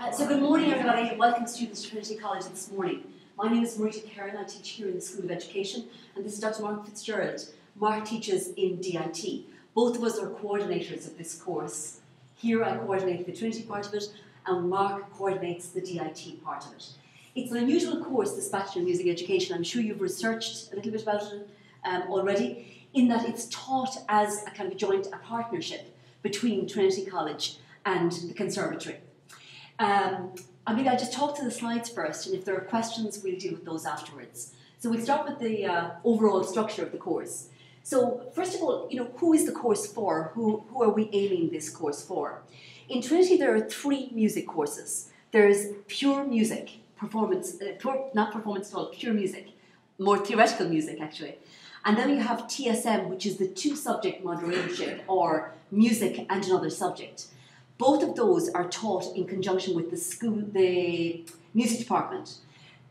So good morning, everybody, and welcome students to Trinity College this morning. My name is Marita Karen. I teach here in the School of Education, and this is Dr. Mark Fitzgerald. Mark teaches in DIT. Both of us are coordinators of this course. Here I coordinate the Trinity part of it, and Mark coordinates the DIT part of it. It's an unusual course, this Bachelor in Music Education. I'm sure you've researched a little bit about it already, in that it's taught as a kind of a partnership between Trinity College and the Conservatory. I'll just talk to the slides first, and if there are questions, we'll deal with those afterwards. So we'll start with the overall structure of the course. So first of all, who is the course for? Who are we aiming this course for? In Trinity, there are 3 music courses. There's pure music, not performance at all, pure music, more theoretical music actually. And then you have TSM, which is the 2-subject moderatorship, or music and another subject. Both of those are taught in conjunction with the music department.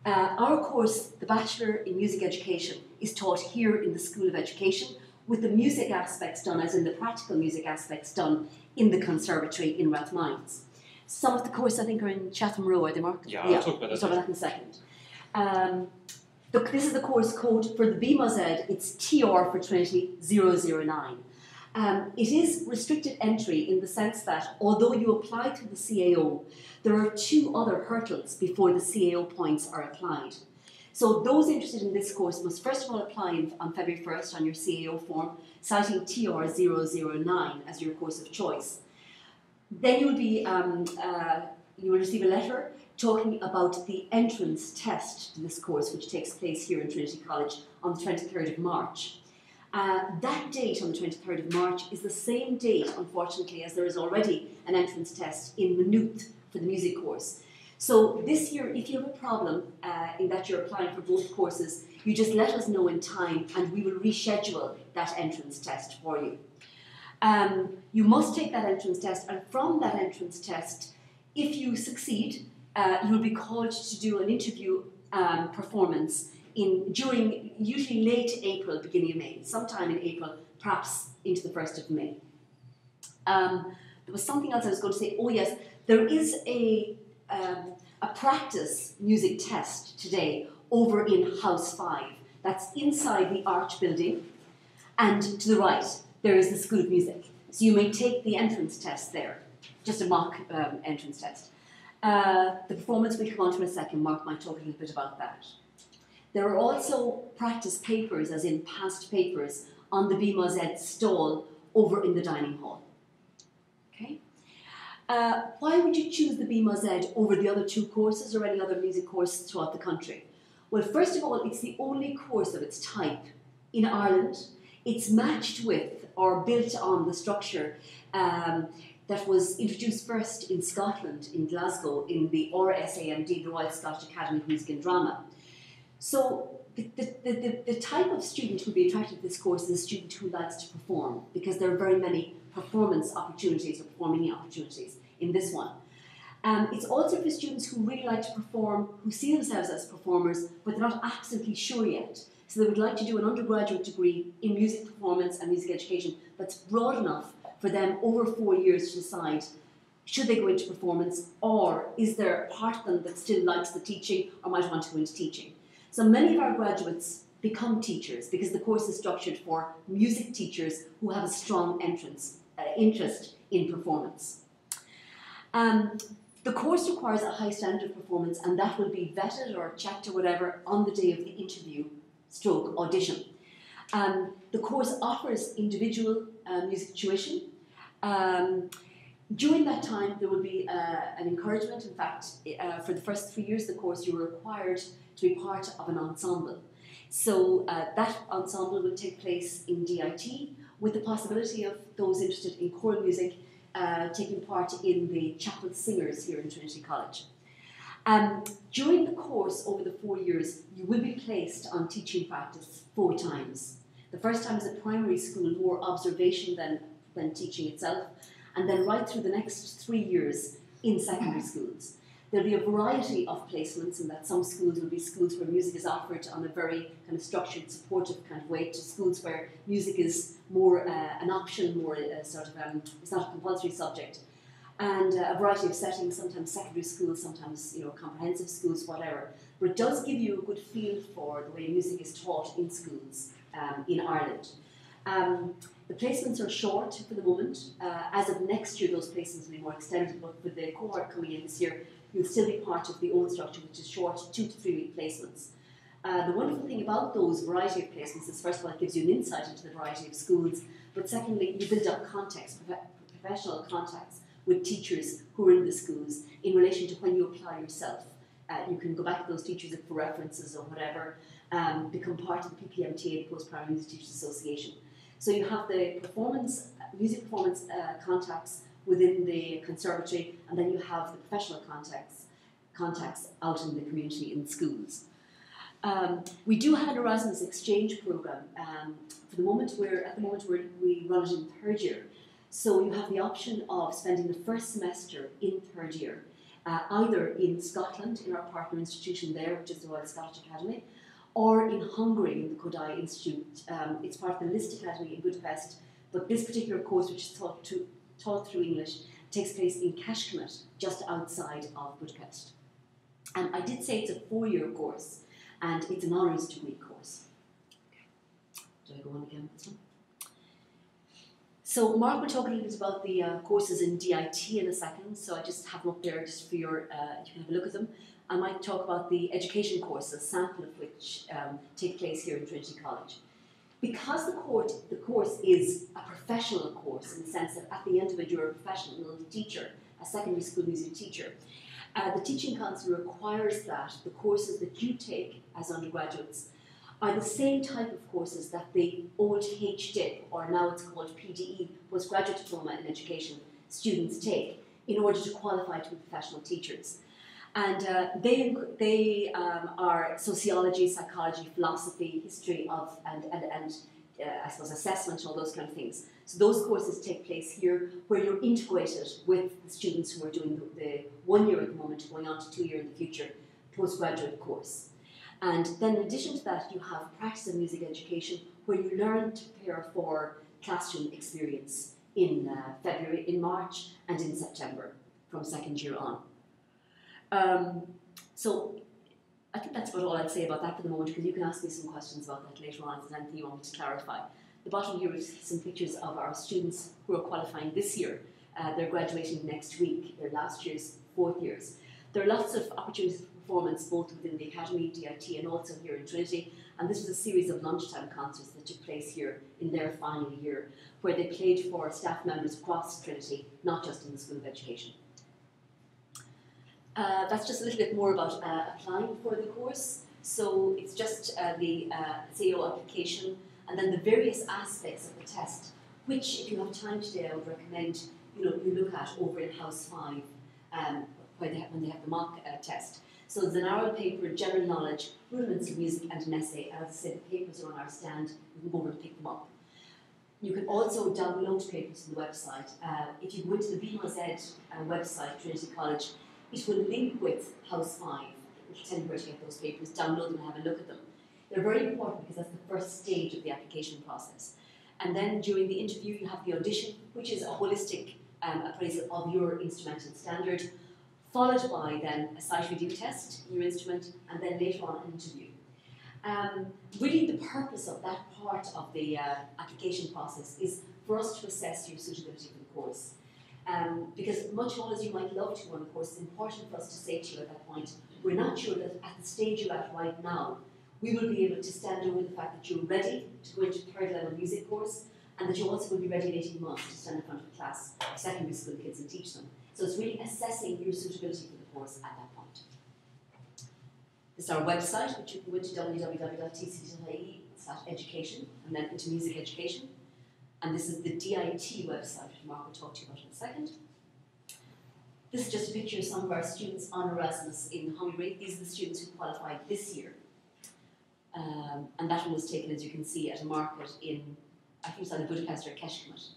Our course, the Bachelor in Music Education, is taught here in the School of Education, with the music aspects done, as in the practical music aspects done, in the Conservatory in Rathmines. Some of the courses, I think, are in Chatham Row, are they, Mark? Yeah, I'll talk about that. We'll talk about that in a second. This is the course code for the BMOZ. It's TR for Trinity 009. It is restricted entry in the sense that, although you apply through the CAO, there are 2 other hurdles before the CAO points are applied. So those interested in this course must first of all apply on February 1st on your CAO form, citing TR 009 as your course of choice. Then you will receive a letter talking about the entrance test to this course, which takes place here in Trinity College on the 23rd of March. That date on the 23rd of March is the same date, unfortunately, as there is already an entrance test in Maynooth for the music course. So this year, if you have a problem in that you're applying for both courses, you just let us know in time and we will reschedule that entrance test for you. You must take that entrance test, and from that entrance test, if you succeed, you will be called to do an interview performance during usually late April, beginning of May, sometime in April, perhaps into the 1st of May. There was something else I was going to say. Oh yes, there is a practice music test today over in House 5. That's inside the Arch building, and to the right there is the School of Music. So you may take the entrance test there, just a mock entrance test. The performance we'll come on to in a second. Mark might talk a little bit about that. There are also practice papers, as in past papers, on the BMOZ stall over in the dining hall. Okay. Why would you choose the BMOZ over the other 2 courses or any other music course throughout the country? Well, first of all, it's the only course of its type in Ireland. It's matched with or built on the structure that was introduced first in Scotland, in Glasgow, in the RSAMD, the Royal Scottish Academy of Music and Drama. So the type of student who would be attracted to this course is a student who likes to perform, because there are very many performance opportunities or performing opportunities in this one. It's also for students who really like to perform, who see themselves as performers, but they're not absolutely sure yet. So they would like to do an undergraduate degree in music performance and music education that's broad enough for them over 4 years to decide, should they go into performance, or is there a part of them that still likes the teaching or might want to go into teaching. So many of our graduates become teachers because the course is structured for music teachers who have a strong interest in performance. The course requires a high standard of performance, and that will be vetted or checked or whatever on the day of the interview / audition. The course offers individual music tuition. During that time, there will be an encouragement. In fact, for the first 3 years of the course, you are required to be part of an ensemble. So that ensemble will take place in DIT, with the possibility of those interested in choral music taking part in the chapel singers here in Trinity College. During the course, over the 4 years, you will be placed on teaching practice 4 times. The first time is at primary school, more observation than teaching itself, and then right through the next 3 years in secondary schools. There'll be a variety of placements, in that some schools will be schools where music is offered on a very kind of structured, supportive kind of way, to schools where music is more an option, more a sort of, it's not a compulsory subject. and a variety of settings, sometimes secondary schools, sometimes comprehensive schools, whatever. But it does give you a good feel for the way music is taught in schools in Ireland. The placements are short for the moment. As of next year, those placements will be more extended, but with the cohort coming in this year, you'll still be part of the old structure, which is short 2 to 3 week placements. The wonderful thing about those variety of placements is, first of all, it gives you an insight into the variety of schools, but secondly, you build up context, professional contacts with teachers who are in the schools in relation to when you apply yourself. You can go back to those teachers for references or whatever, become part of the PPMTA, the Post-Primary Music Teachers Association. So you have the music performance contacts within the conservatory, and then you have the professional contacts out in the community in schools. We do have an Erasmus exchange program. At the moment we run it in third year. So you have the option of spending the first semester in third year, either in Scotland, in our partner institution there, which is the Royal Scottish Academy, or in Hungary, in the Kodály Institute. It's part of the Liszt Academy in Budapest, but this particular course, which is taught through English, takes place in Kecskemét, just outside of Budapest. I did say it's a 4-year course, and it's an honours degree course. Did I go on again with this one? So Mark will talk a little bit about the courses in DIT in a second, so I just have them up there just for your, you can have a look at them. I might talk about the education courses, a sample of which take place here in Trinity College. Because the course is a professional course, in the sense that at the end of it you're a professional teacher, a secondary school music teacher, the Teaching Council requires that the courses that you take as undergraduates are the same type of courses that the old HDIP, or now it's called PDE, Postgraduate Diploma in Education, students take in order to qualify to be professional teachers. And they are sociology, psychology, philosophy, history of, and I suppose assessment, all those kind of things. So those courses take place here, where you're integrated with the students who are doing the 1 year at the moment, going on to 2 year in the future, postgraduate course. And then in addition to that, you have practice of music education, where you learn to prepare for classroom experience in February, in March, and in September, from second year on. So I think that's about all I'd say about that for the moment, because you can ask me some questions about that later on if there's anything you want me to clarify. The bottom here is some pictures of our students who are qualifying this year. They're graduating next week. They're last year's 4th years. There are lots of opportunities for performance both within the Academy, DIT, and also here in Trinity. And this was a series of lunchtime concerts that took place here in their final year, where they played for staff members across Trinity, not just in the School of Education. That's just a little bit more about applying for the course. So it's just the CAO application, and then the various aspects of the test, which, if you have time today, I would recommend you look at over in House 5 when they have the mock test. So there's an oral paper, general knowledge, rudiments of music, and an essay. As I said, the papers are on our stand. You can go over and pick them up. You can also download papers from the website. If you go into the BMOZ website, Trinity College, it will link with House 5. It will tell you where to get those papers, download them and have a look at them. They're very important because that's the first stage of the application process. And then during the interview you have the audition, which is a holistic appraisal of your instrumental standard, followed by then a sight review test in your instrument, and then later on an interview. Really the purpose of that part of the application process is for us to assess your suitability for the course. Because much as you might love to run a course, it's important for us to say to you at that point, we're not sure that at the stage you're at right now, we will be able to stand over the fact that you're ready to go into third level music course, and that you also will be ready in 18 months to stand in front of a class of secondary school kids and teach them. So it's really assessing your suitability for the course at that point. This is our website, which you can go to www.tcd.ie/education, and then into music education. And this is the DIT website, which Mark will talk to you about in a second. This is just a picture of some of our students on Erasmus in Hungary. These are the students who qualified this year. And that one was taken, as you can see, at a market in, I think it's either Budapest or Kecskemét.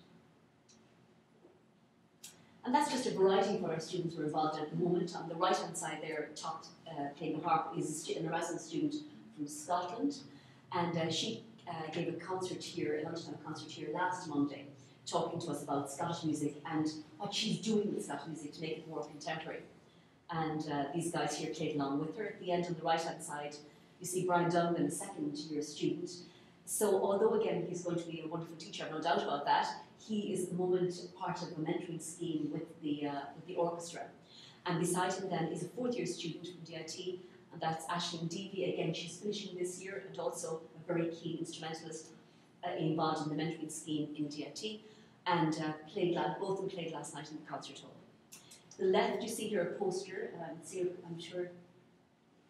And that's just a variety of what our students were involved in at the moment. On the right-hand side there, top playing the harp, is an Erasmus student from Scotland. And she gave a concert here, a lunchtime concert here last Monday, talking to us about Scottish music and what she's doing with Scottish music to make it more contemporary. And these guys here played along with her. At the end on the right-hand side, you see Brian Dungan, a second-year student. So although, again, he's going to be a wonderful teacher, I've no doubt about that, he is at the moment part of a mentoring scheme with the orchestra. And beside him then is a fourth-year student from DIT, and that's Aisling Deavy. Again, she's finishing this year, and also a very keen instrumentalist involved in the mentoring scheme in DIT, and both of them played last night in the concert hall. To the left, you see here a poster. I'm sure,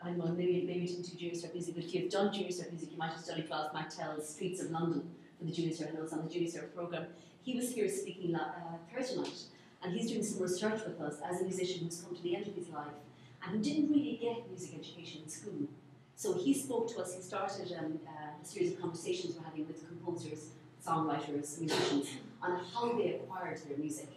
maybe didn't do junior cert music, but if you've done junior cert music, you might have studied Ralph Martell's Streets of London for the junior cert, and those on the junior cert programme. He was here speaking Thursday night, and he's doing some research with us as a musician who's come to the end of his life and who didn't really get music education in school. So he spoke to us. He started a series of conversations we're having with composers, songwriters, musicians on how they acquired their music.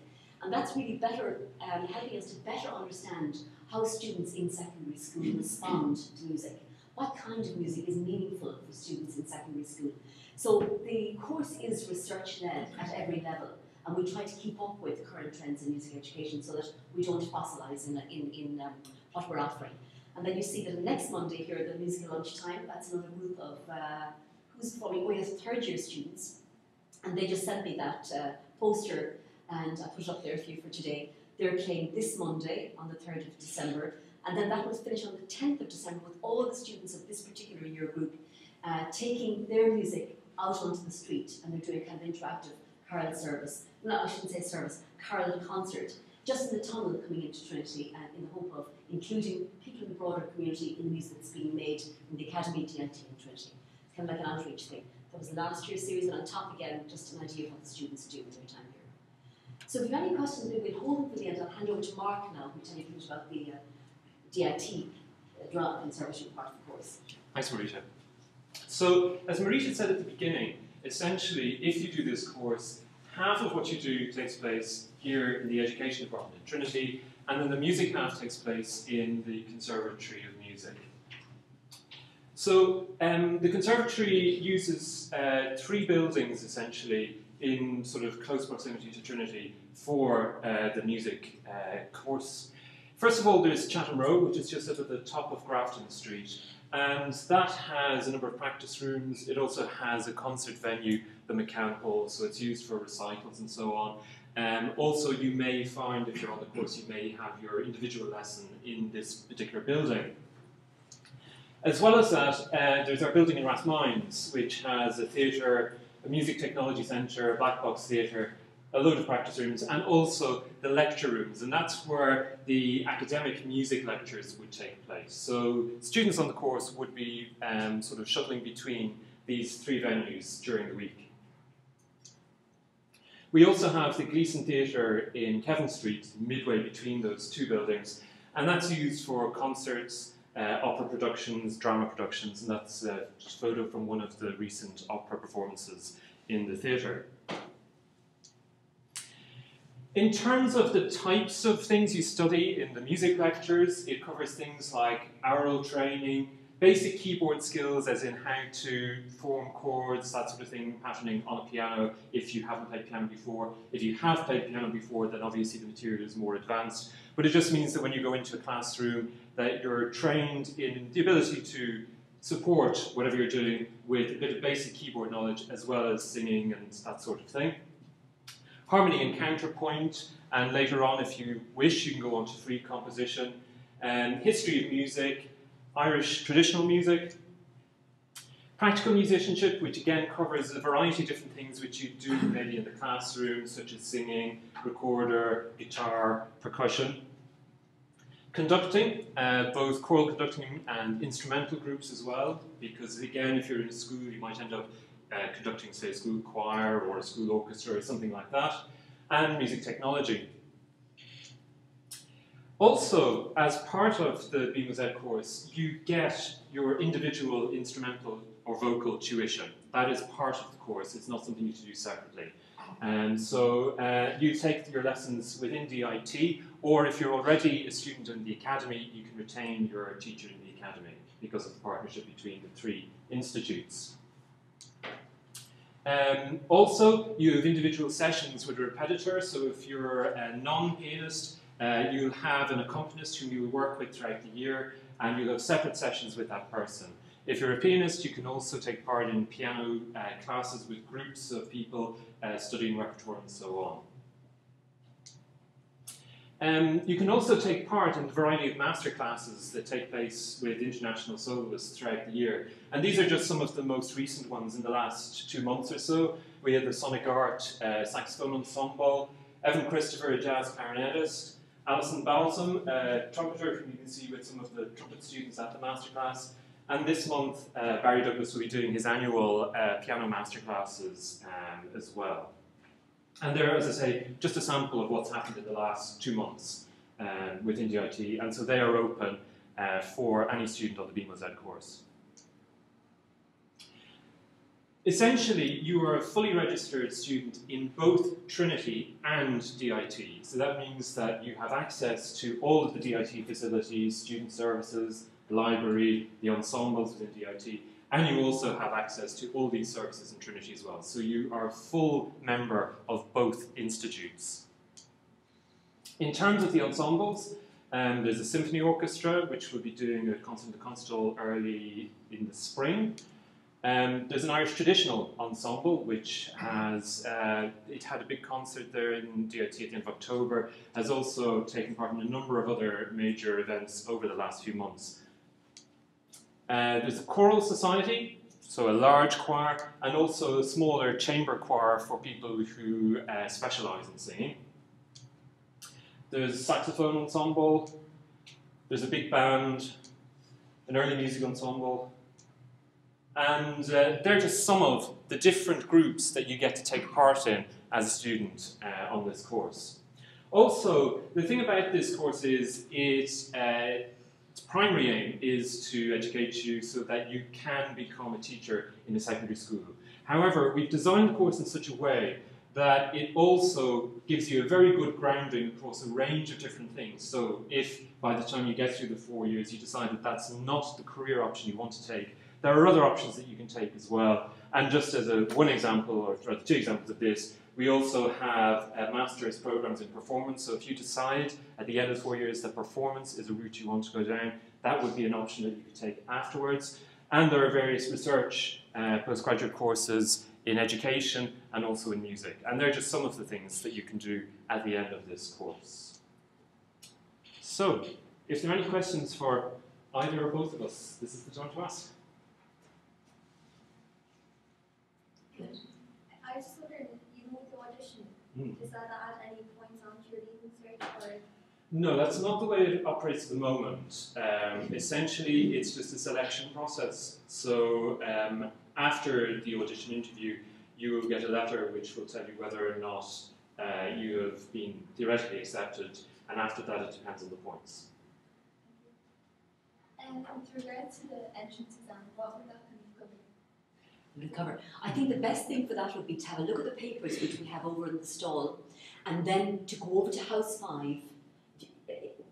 And that's really better, helping us to better understand how students in secondary school respond to music. What kind of music is meaningful for students in secondary school? So the course is research-led at every level, and we try to keep up with current trends in music education so that we don't fossilise in what we're offering. And then you see that the next Monday here, the musical lunchtime, that's another group of, who's performing? Oh yes, third-year students. And they just sent me that poster, and I put it up there for you for today. They're playing this Monday on the 3rd of December, and then that will finish on the 10th of December with all the students of this particular year group taking their music out onto the street, and they're doing a kind of interactive carol service. No, I shouldn't say service, carol concert, just in the tunnel coming into Trinity, in the hope of including people in the broader community in the music that's being made in the Academy DIT in Trinity. It's kind of like an outreach thing. That was last year's series, and on top again, just an idea of what the students do with their time here. So if you have any questions, maybe we'll hold them for the end. I'll hand over to Mark now, who'll tell you things about the DIT, drama conservatory part of the course. Thanks, Marita. So, as Marita said at the beginning, essentially, if you do this course, half of what you do takes place here in the education department in Trinity, and then the music half takes place in the Conservatory of Music. So, the conservatory uses 3 buildings, essentially, in sort of close proximity to Trinity for the music course. First of all, there's Chatham Row, which is just at the top of Grafton Street, and that has a number of practice rooms. It also has a concert venue, the McCann Hall, so it's used for recitals and so on. Also, you may find, if you're on the course, you may have your individual lesson in this particular building. As well as that, there's our building in Rathmines, which has a theatre, a music technology centre, a black box theatre, a load of practice rooms, and also the lecture rooms, and that's where the academic music lectures would take place. So students on the course would be sort of shuttling between these 3 venues during the week. We also have the Gleeson Theatre in Kevin Street, midway between those 2 buildings, and that's used for concerts, opera productions, drama productions, and that's a photo from one of the recent opera performances in the theatre. In terms of the types of things you study in the music lectures, it covers things like aural training, basic keyboard skills as in how to form chords, that sort of thing, patterning on a piano if you haven't played piano before. If you have played piano before, then obviously the material is more advanced. But it just means that when you go into a classroom, that you're trained in the ability to support whatever you're doing with a bit of basic keyboard knowledge as well as singing and that sort of thing. Harmony and counterpoint, and later on, if you wish, you can go on to free composition. History of music, Irish traditional music. Practical musicianship, which again covers a variety of different things which you do maybe in the classroom, such as singing, recorder, guitar, percussion. Conducting, both choral conducting and instrumental groups as well, because again, if you're in a school, you might end up conducting, say, a school choir or a school orchestra or something like that, and music technology. Also, as part of the BMOZ course, you get your individual instrumental or vocal tuition. That is part of the course, it's not something you can do separately. And so you take your lessons within DIT, or if you're already a student in the academy, you can retain your teacher in the academy because of the partnership between the 3 institutes. Also, you have individual sessions with a repetitor, so if you're a non-pianist, you'll have an accompanist whom you'll work with throughout the year, and you'll have separate sessions with that person. If you're a pianist, you can also take part in piano classes with groups of people studying repertoire and so on. You can also take part in a variety of master classes that take place with international soloists throughout the year. And these are just some of the most recent ones in the last 2 months or so. We had the Sonic Art Saxophone Ensemble, Evan Christopher, a jazz clarinetist, Alison Balsam, a trumpeter, whom you can see with some of the trumpet students at the masterclass. And this month, Barry Douglas will be doing his annual piano masterclasses as well. And they're, as I say, just a sample of what's happened in the last 2 months within DIT, and so they are open for any student on the BMOZ course. Essentially, you are a fully registered student in both Trinity and DIT. So that means that you have access to all of the DIT facilities, student services, the library, the ensembles within DIT, and you also have access to all these services in Trinity as well. So you are a full member of both institutes. In terms of the ensembles, there's a symphony orchestra, which will be doing a concert in the Constable early in the spring. There's an Irish traditional ensemble, which has it had a big concert there in DIT at the end of October, has also taken part in a number of other major events over the last few months. There's a choral society, so a large choir, and also a smaller chamber choir for people who specialise in singing. There's a saxophone ensemble, there's a big band, an early music ensemble, and they're just some of the different groups that you get to take part in as a student on this course. Also, the thing about this course is its primary aim is to educate you so that you can become a teacher in a secondary school. However, we've designed the course in such a way that it also gives you a very good grounding across a range of different things. So if by the time you get through the 4 years you decide that that's not the career option you want to take, there are other options that you can take as well. And just as one example, or rather 2 examples of this, we also have master's programs in performance. So if you decide at the end of 4 years that performance is a route you want to go down, that would be an option that you could take afterwards. And there are various research postgraduate courses in education and also in music. And they're just some of the things that you can do at the end of this course. So, if there are any questions for either or both of us, this is the time to ask. Good. I was just wondering, even with the audition, does that add any points onto your leaving cert? Or? No, that's not the way it operates at the moment. Essentially, it's just a selection process. So after the audition interview, you will get a letter which will tell you whether or not you have been theoretically accepted, and after that it depends on the points. With regards to the entrance exam, what would that cover? I think the best thing for that would be to have a look at the papers which we have over in the stall, and then to go over to House 5.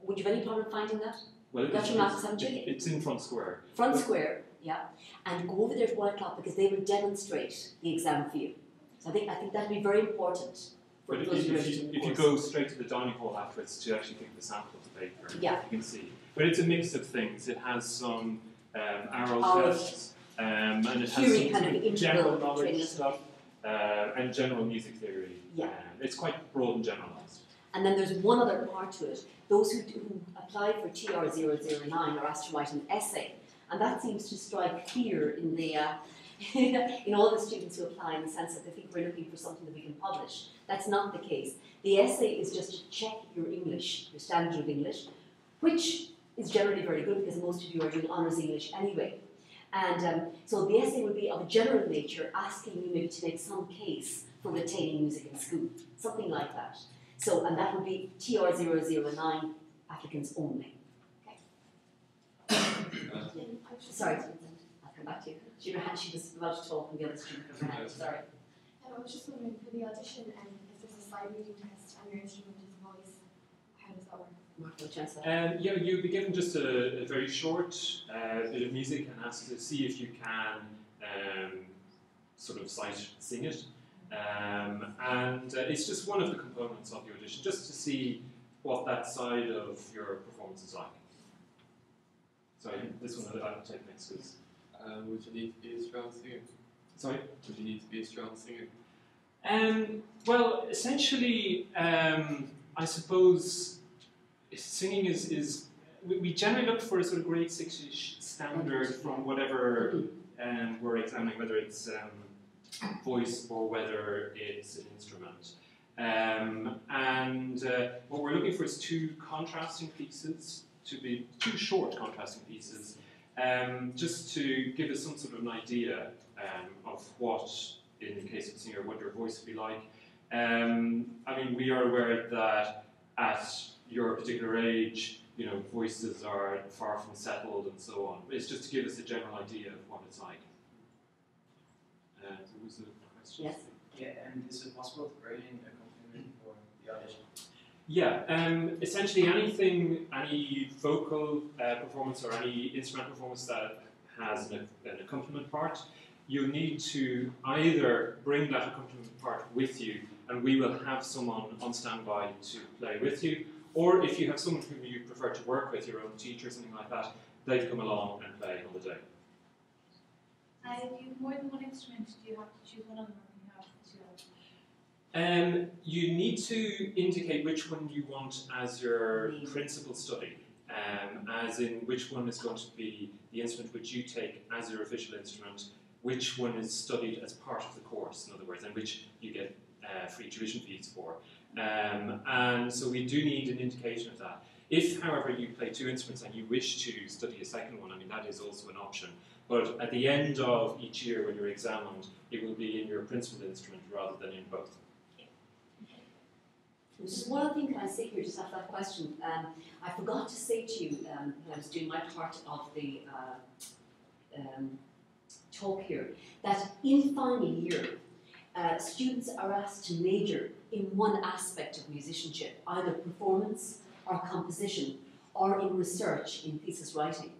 Would you have any problem finding that? Well, it's in Front Square. Front Square, yeah. And go over there at 1 o'clock because they will demonstrate the exam for you. So I think that would be very important. But if you go straight to the dining hall afterwards to actually pick the sample of the paper, yeah, you can see. But it's a mix of things. It has some oral tests, and it has some kind of general knowledge stuff, and general music theory. Yeah. It's quite broad and generalised. And then there's one other part to it. Those who apply for TR009 are asked to write an essay. And that seems to strike fear in the in all the students who apply, in the sense that they think we're looking for something that we can publish. That's not the case. The essay is just to check your English, your standard of English, which is generally very good because most of you are doing honours English anyway. And so the essay would be of a general nature, asking you maybe to make some case for retaining music in school, something like that. So, and that would be TR009 applicants only. Okay. Sorry, I'll come back to you. She was about to talk and the other student put her hand. Sorry. I was just wondering, for the audition, if there's a slide reading test and your instrument is voice, how does that work? Yeah, you'll be given just a very short bit of music and asked to see if you can sort of sight sing it. And it's just one of the components of the audition, just to see what that side of your performance is like. Sorry, this one I'll take next, because... would you need to be a strong singer? Sorry? Would you need to be a strong singer? Well, essentially, I suppose singing is we generally look for a sort of grade 6-ish standard from whatever we're examining, whether it's voice or whether it's an instrument. What we're looking for is two contrasting pieces, two short contrasting pieces, just to give us some sort of an idea of what, in the case of a singer, what your voice would be like. I mean, we are aware that at your particular age, you know, voices are far from settled and so on. But it's just to give us a general idea of what it's like. There was a question. Yes. Yeah, and is it possible to bring in accompaniment for the audition? Yeah, essentially anything, any vocal performance or any instrument performance that has an accompaniment part, you need to either bring that accompaniment part with you, and we will have someone on standby to play with you, or if you have someone whom you prefer to work with, your own teacher or something like that, they come along and play on the day. If you have more than one instrument, do you have to choose one of them, or do you have to? You need to indicate which one you want as your principal study, as in which one is going to be the instrument which you take as your official instrument, which one is studied as part of the course, in other words, and which you get free tuition fees for. And so we do need an indication of that. If, however, you play two instruments and you wish to study a second one, I mean, that is also an option. But at the end of each year when you're examined, it will be in your principal instrument rather than in both. Just one other thing can I say here, just after that question. I forgot to say to you when I was doing my part of the talk here, that in final year, students are asked to major in one aspect of musicianship, either performance or composition, or in research in thesis writing.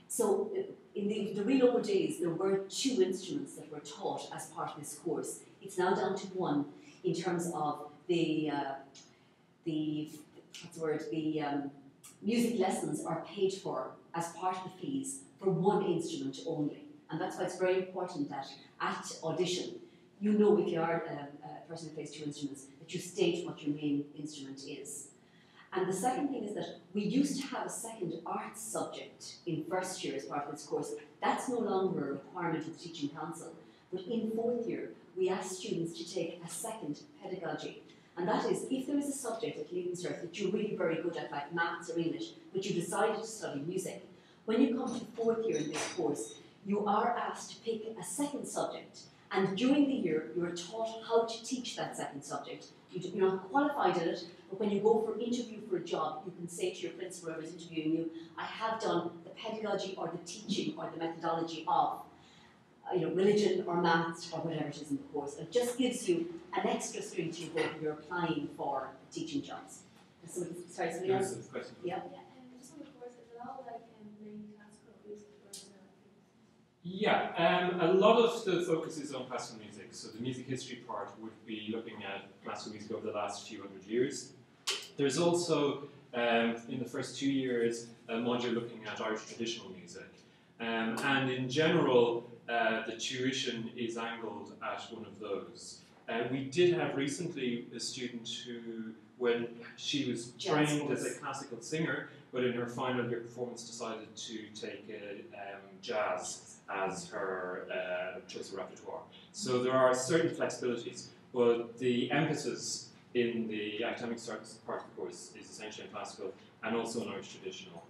So in the real old days, there were two instruments that were taught as part of this course. It's now down to one in terms of the music lessons are paid for as part of the fees for one instrument only. And that's why it's very important that at audition, you know, if you are a person who plays two instruments, that you state what your main instrument is. And the second thing is that we used to have a second arts subject in first year as part of this course. That's no longer a requirement of the Teaching Council. But in fourth year, we ask students to take a second pedagogy. And that is, if there is a subject at Leaving Cert that you're really very good at, like maths or English, but you decided to study music, when you come to fourth year in this course, you are asked to pick a second subject. And during the year, you're taught how to teach that second subject. You're not qualified in it, but when you go for interview for a job, you can say to your principal whoever is interviewing you, I have done the pedagogy or the teaching or the methodology of religion or maths or whatever it is in the course. It just gives you an extra string to your bow when you're applying for teaching jobs. Sorry, somebody else? Yeah. Just on the course, is it all like mainly classical music or is there? Yeah, a lot of the focus is on classical music. So the music history part would be looking at classical music over the last few hundred years. There's also, in the first 2 years, a module looking at Irish traditional music. And in general, the tuition is angled at one of those. We did have recently a student who, when she was trained as a classical singer, but in her final year performance decided to take jazz as her choice of repertoire. So there are certain flexibilities, but the emphasis in the academic part of the course is essentially in classical and also in Irish traditional.